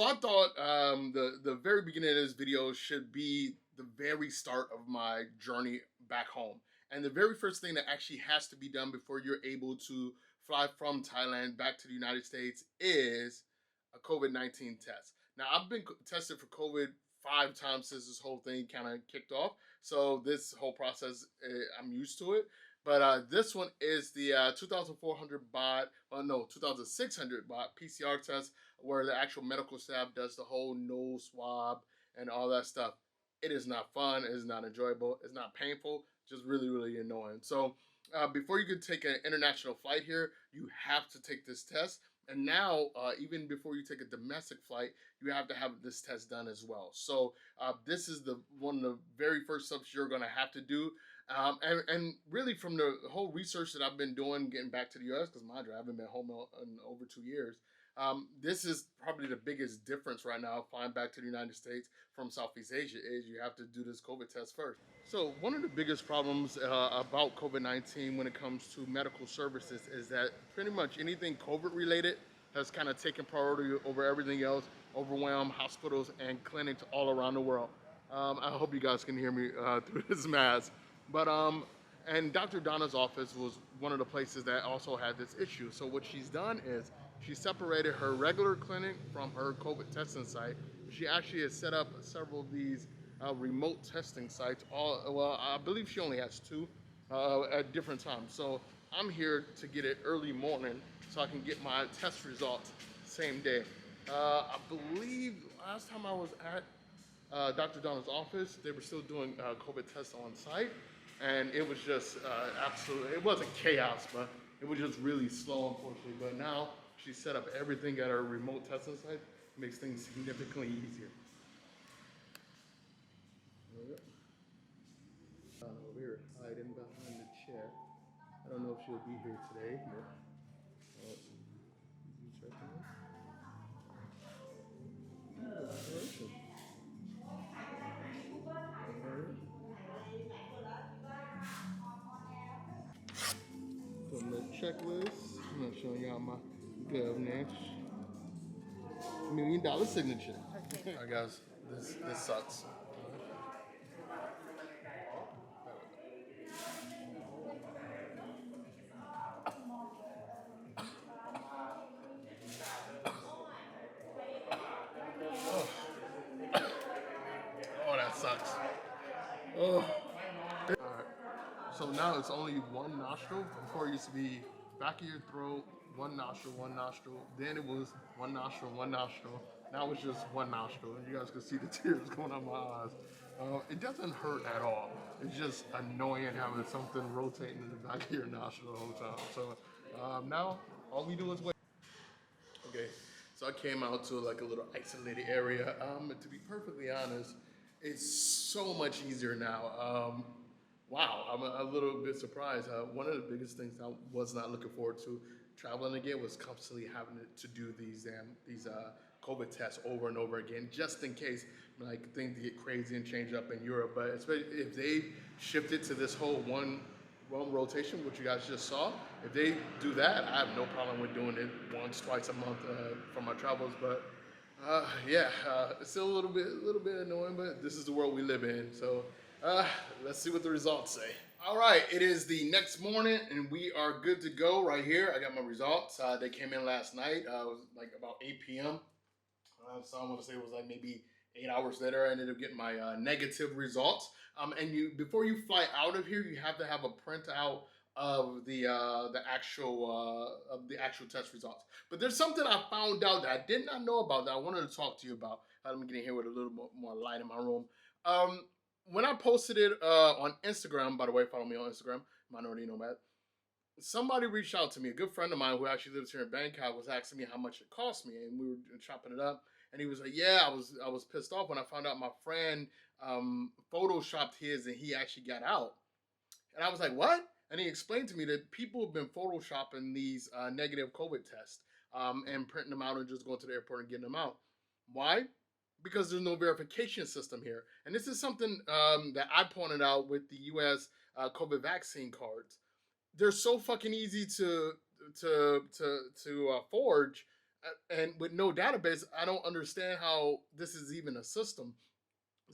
So I thought the very beginning of this video should be the very start of my journey back home. And the very first thing that actually has to be done before you're able to fly from Thailand back to the United States is a COVID-19 test. Now, I've been tested for COVID 5 times since this whole thing kind of kicked off. So this whole process, I'm used to it. But this one is the 2,400 baht, well, no, 2,600 baht PCR test where the actual medical staff does the whole nose swab and all that stuff. It is not fun. It is not enjoyable. It's not painful. Just really, really annoying. So before you could take an international flight here, you have to take this test. And now, even before you take a domestic flight, you have to have this test done as well. So this is the one of the very first steps you're going to have to do. And really, from the whole research that I've been doing, getting back to the U.S. because mind you, I haven't been home in over 2 years. This is probably the biggest difference right now flying back to the United States from Southeast Asia is you have to do this COVID test first. So one of the biggest problems about COVID-19 when it comes to medical services is that pretty much anything COVID related has kind of taken priority over everything else, overwhelmed hospitals and clinics all around the world. I hope you guys can hear me through this mask. But and Dr. Donna's office was one of the places that also had this issue. So what she's done is she separated her regular clinic from her COVID testing site. She actually has set up several of these remote testing sites. Well, I believe she only has two at different times. So I'm here to get it early morning so I can get my test results same day. I believe last time I was at Dr. Donna's office, they were still doing COVID tests on site. And it was just absolutely, it wasn't chaos, but it was just really slow, unfortunately. But now she set up everything at her remote testing site, makes things significantly easier. Over here, hiding behind the chair. I don't know if she'll be here today, but you checking it? From the checklist, I'm not showing y'all my governance. $1 million signature. Alright guys, this sucks. Oh, that sucks. Oh. Alright. So now it's only one nostril. Before it used to be back of your throat, one nostril, one nostril. Then it was one nostril, one nostril. Now it's just one nostril. And you guys can see the tears going out my eyes. It doesn't hurt at all. It's just annoying having something rotating in the back of your nostril the whole time. So now all we do is wait. Okay, so I came out to like a little isolated area. To be perfectly honest, it's so much easier now. Wow, I'm a little bit surprised. One of the biggest things I was not looking forward to traveling again was constantly having to do these COVID tests over and over again, just in case like things get crazy and change up in Europe. But especially if they shifted to this whole one rotation, which you guys just saw, if they do that, I have no problem with doing it once, twice a month for my travels. But yeah, it's still a little bit annoying, but this is the world we live in. So let's see what the results say. All right, it is the next morning, and we are good to go right here. I got my results. They came in last night. It was like about 8 p.m. So I want to say it was like maybe 8 hours later. I ended up getting my negative results. And before you fly out of here, you have to have a printout of the actual test results. But there's something I found out that I did not know about that I wanted to talk to you about. Let me get in here with a little more light in my room. When I posted it on Instagram, by the way, follow me on Instagram, Minority Nomad. Somebody reached out to me, a good friend of mine who actually lives here in Bangkok, was asking me how much it cost me, and we were chopping it up. And he was like, "Yeah, I was pissed off when I found out my friend photoshopped his and he actually got out." And I was like, "What?" And he explained to me that people have been photoshopping these negative COVID tests and printing them out and just going to the airport and getting them out. Why? Because there's no verification system here. And this is something that I pointed out with the U.S. COVID vaccine cards. They're so fucking easy to forge And with no database, I don't understand how this is even a system.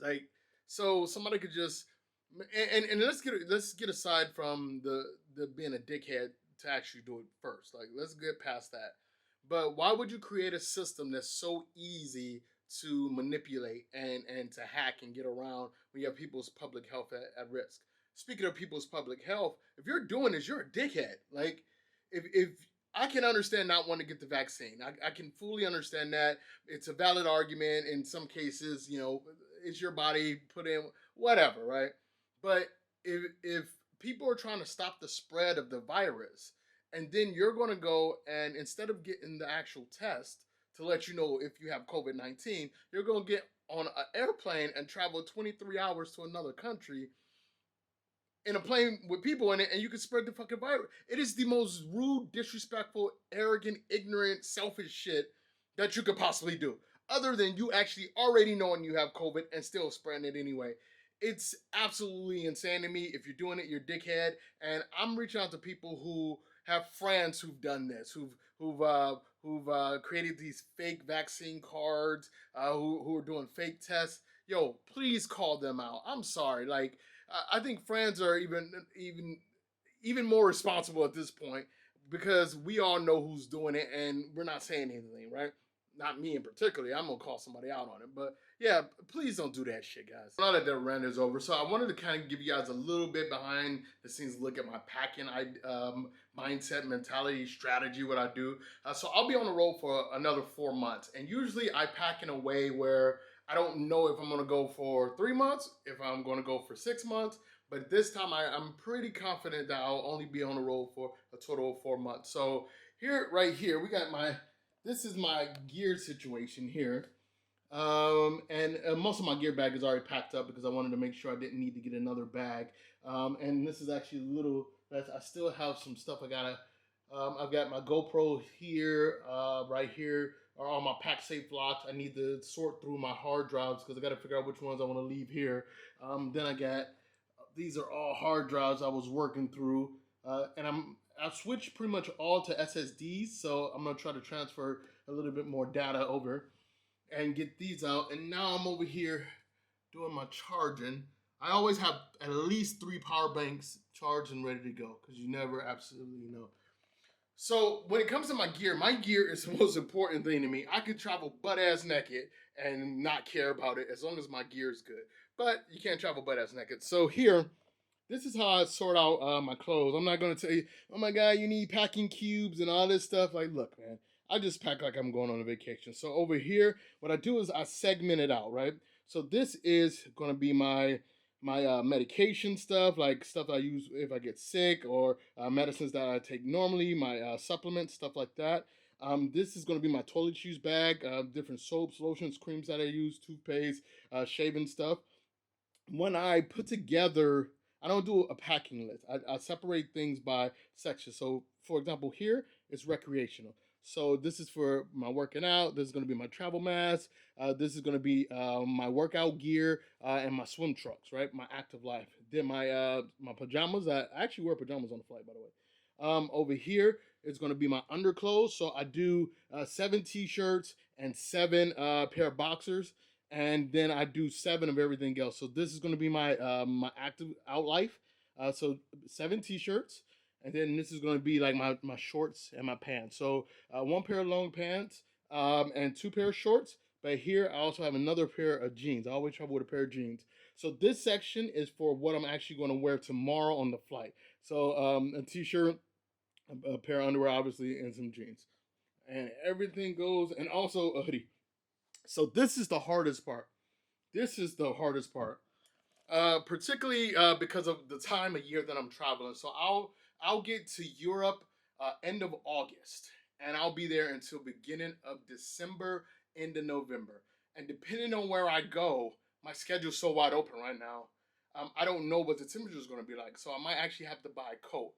Like, so somebody could just and let's get aside from the being a dickhead to actually do it first. Like, let's get past that. But why would you create a system that's so easy to manipulate and to hack and get around when you have people's public health at risk? Speaking of people's public health, if you're doing this, you're a dickhead. Like, if I can understand not wanting to get the vaccine, I can fully understand that. It's a valid argument in some cases. It's your body put in whatever, right? But if people are trying to stop the spread of the virus, and then you're going to go and instead of getting the actual test to let you know if you have COVID-19, you're going to get on an airplane and travel 23 hours to another country in a plane with people in it, and you can spread the fucking virus. It is the most rude, disrespectful, arrogant, ignorant, selfish shit that you could possibly do. Other than you actually already knowing you have COVID and still spreading it anyway. It's absolutely insane to me. If you're doing it, you're a dickhead. And I'm reaching out to people who have friends who've done this, who've created these fake vaccine cards, who are doing fake tests. Yo, please call them out. I'm sorry. Like, I think friends are even more responsible at this point because we all know who's doing it and we're not saying anything, right? Not me in particular. I'm gonna call somebody out on it, but yeah, please don't do that shit, guys. Now that the rant is over, so I wanted to kind of give you guys a little bit behind the scenes look at my packing mindset, mentality, strategy, what I do. So I'll be on the road for another 4 months, and usually I pack in a way where I don't know if I'm gonna go for 3 months, if I'm gonna go for 6 months, but this time I'm pretty confident that I'll only be on the road for a total of 4 months. So right here, this is my gear situation here. And most of my gear bag is already packed up because I wanted to make sure I didn't need to get another bag. And this is actually a little, I still have some stuff I gotta, I've got my GoPro here, right here are all my pack safe locks. I need to sort through my hard drives because I gotta figure out which ones I wanna leave here. Then these are all hard drives I was working through. And I've switched pretty much all to SSDs, so I'm gonna try to transfer a little bit more data over and get these out. And now I'm over here doing my charging. I always have at least 3 power banks charged and ready to go because you never absolutely know. So when it comes to my gear is the most important thing to me. I could travel butt ass naked and not care about it as long as my gear is good. But you can't travel butt ass naked. So here, this is how I sort out my clothes. I'm not gonna tell you, oh my god, you need packing cubes and all this stuff. Like, look, man, I just pack like I'm going on a vacation. So over here, what I do is I segment it out, right? So this is gonna be my medication stuff, like stuff I use if I get sick, or medicines that I take normally, my supplements, stuff like that. This is going to be my toilet shoes bag, different soaps, lotions, creams that I use, toothpaste, shaving stuff. When I put together, I don't do a packing list. I separate things by section. So, for example, here it's recreational. So this is for my working out. This is going to be my travel mask. This is going to be my workout gear and my swim trunks, right? My active life. Then my pajamas. I actually wear pajamas on the flight, by the way. Over here is going to be my underclothes. So I do 7 t-shirts and 7 pair of boxers, and then I do 7 of everything else. So this is going to be my active out life. So 7 t-shirts, and then this is going to be like my shorts and my pants. So 1 pair of long pants and 2 pair of shorts. But here I also have another pair of jeans. I always travel with a pair of jeans. So this section is for what I'm actually going to wear tomorrow on the flight. So a t-shirt, a pair of underwear, obviously, and some jeans, and everything goes, and also a hoodie. So this is the hardest part. This is the hardest part, particularly because of the time of year that I'm traveling. So I'll get to Europe end of August, and I'll be there until beginning of December, end of November. And depending on where I go, my schedule's so wide open right now. I don't know what the temperature is going to be like, so I might actually have to buy a coat.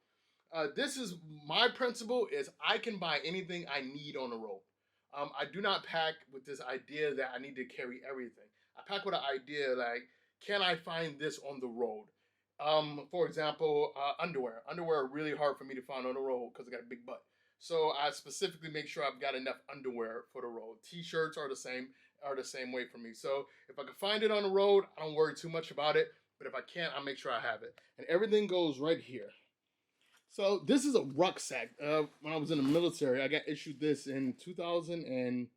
This is my principle: is I can buy anything I need on the road. I do not pack with this idea that I need to carry everything. I pack with an idea like, can I find this on the road? For example, underwear. Underwear are really hard for me to find on the road because I got a big butt. So I specifically make sure I've got enough underwear for the road. T-shirts are the same way for me. So if I can find it on the road, I don't worry too much about it. But if I can't, I make sure I have it. And everything goes right here. So this is a rucksack. When I was in the military, I got issued this in 2003,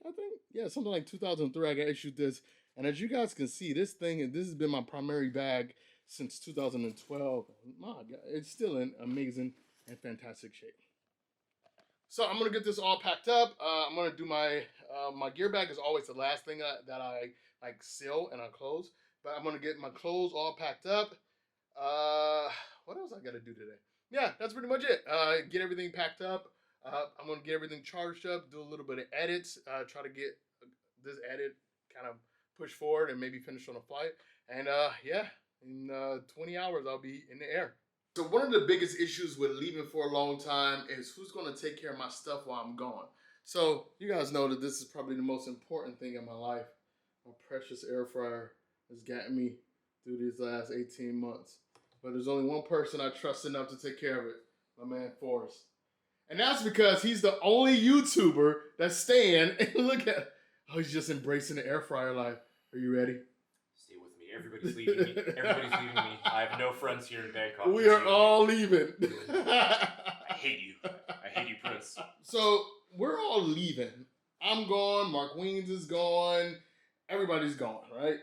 I think. Yeah, something like 2003. I got issued this, and as you guys can see, this has been my primary bag since 2012. My God, it's still in amazing and fantastic shape. So I'm gonna get this all packed up. I'm gonna do my gear bag is always the last thing that I like seal and I close. But I'm gonna get my clothes all packed up. Uh, what else I gotta do today? Yeah, that's pretty much it. Get everything packed up. I'm gonna get everything charged up. Do a little bit of edits. Try to get this edit kind of pushed forward and maybe finish on a flight. And yeah, in 20 hours I'll be in the air. So one of the biggest issues with leaving for a long time is who's going to take care of my stuff while I'm gone. So you guys know that this is probably the most important thing in my life. My precious air fryer has gotten me through these last 18 months. But there's only one person I trust enough to take care of it, my man Forrest. And that's because he's the only YouTuber that's staying and look at, oh, he's just embracing the air fryer life. Are you ready? Stay with me. Everybody's leaving me. Everybody's leaving me. I have no friends here in Bangkok. We are all leaving. I hate you. I hate you, Prince. So we're all leaving. I'm gone. Mark Weens is gone. Everybody's gone, right?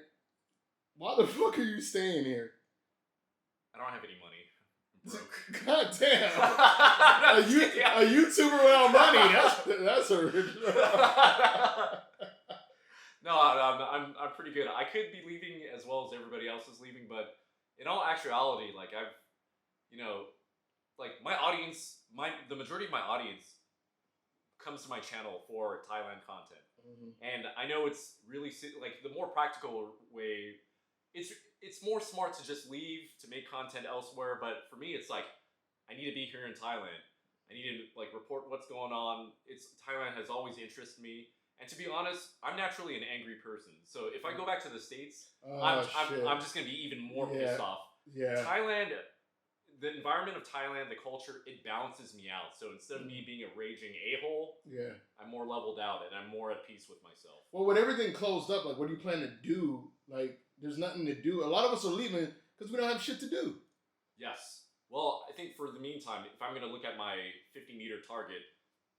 Why the fuck are you staying here? I don't have any money. I'm broke. God damn. A YouTuber without money. That's a No, I'm pretty good. I could be leaving as well as everybody else is leaving, but in all actuality, like I've, like my audience, the majority of my audience comes to my channel for Thailand content, and I know it's really like the more practical way. It's more smart to just leave to make content elsewhere, but for me, it's like I need to be here in Thailand. I need to like report what's going on. Thailand has always interested me. And to be honest, I'm naturally an angry person. So if I go back to the States, I'm just going to be even more pissed off. Yeah. Thailand, the environment of Thailand, the culture, it balances me out. So instead of me being a raging a-hole, I'm more leveled out and I'm more at peace with myself. Well, when everything closed up, like what do you plan to do? Like there's nothing to do. A lot of us are leaving because we don't have shit to do. Yes. Well, I think for the meantime, if I'm going to look at my 50-meter target,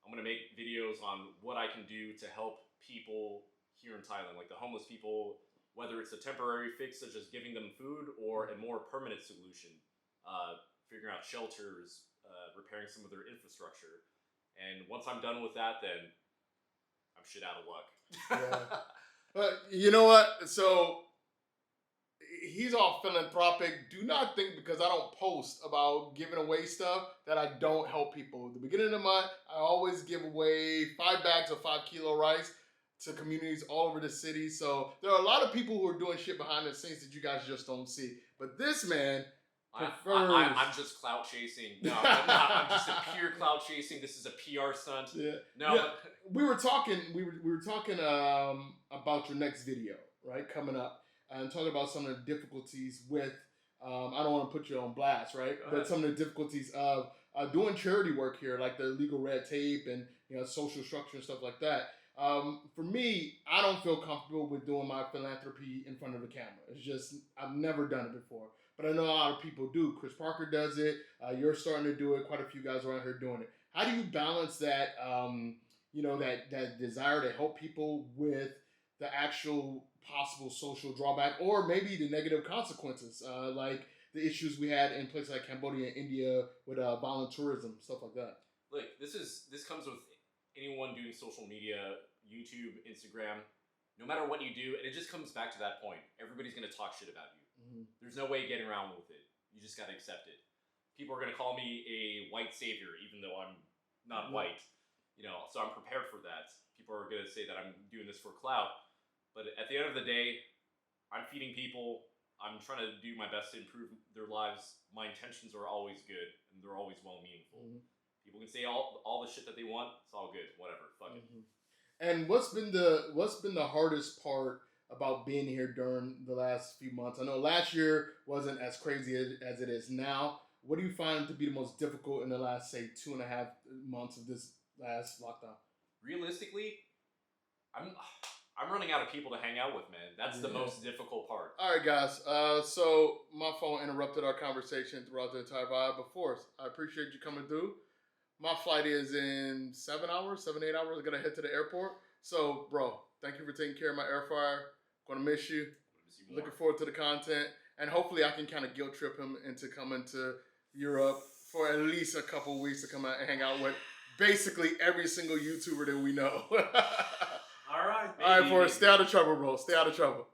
I'm going to make videos on what I can do to help people here in Thailand, like the homeless people, whether it's a temporary fix such as giving them food or a more permanent solution, figuring out shelters, repairing some of their infrastructure. And once I'm done with that, then I'm shit out of luck. Yeah. But you know what? So he's all philanthropic. Do not think because I don't post about giving away stuff that I don't help people. At the beginning of the month, I always give away 5 bags of 5 kilo rice to communities all over the city. So there are a lot of people who are doing shit behind the scenes that you guys just don't see. But this man prefers... I'm just clout chasing. No, I'm just a pure clout chasing. This is a PR stunt. Yeah. No. Yeah. We were talking about your next video, right, coming up. And talking about some of the difficulties with, I don't want to put you on blast, right? But some of the difficulties of doing charity work here, like the legal red tape and social structure and stuff like that. For me, I don't feel comfortable with doing my philanthropy in front of the camera. It's just, I've never done it before. But I know a lot of people do. Chris Parker does it. You're starting to do it. Quite a few guys around here doing it. How do you balance that, that desire to help people with the actual possible social drawback or maybe the negative consequences, like the issues we had in places like Cambodia and India with violent tourism, stuff like that? Look, this comes with anyone doing social media, YouTube, Instagram, no matter what you do, and it just comes back to that point. Everybody's going to talk shit about you. There's no way getting around with it. You just got to accept it. People are going to call me a white savior, even though I'm not white, so I'm prepared for that. People are going to say that I'm doing this for clout. But at the end of the day, I'm feeding people. I'm trying to do my best to improve their lives. My intentions are always good, and they're always well-meaningful. People can say all the shit that they want. It's all good. Whatever. Fuck it. And what's been the hardest part about being here during the last few months? I know last year wasn't as crazy as it is now. what do you find to be the most difficult in the last, say, 2.5 months of this last lockdown? Realistically, I'm running out of people to hang out with, man. That's the most difficult part. All right, guys. So my phone interrupted our conversation throughout the entire vibe. But Forrest, I appreciate you coming through. My flight is in 7 hours, 7, 8 hours. I'm gonna head to the airport. So, bro, thank you for taking care of my air fryer. Gonna miss you. Looking forward to the content, and hopefully I can kind of guilt trip him into coming to Europe for at least a couple weeks to come out and hang out with basically every single YouTuber that we know. All right, All right, Forrest, stay out of trouble, bro. Stay out of trouble.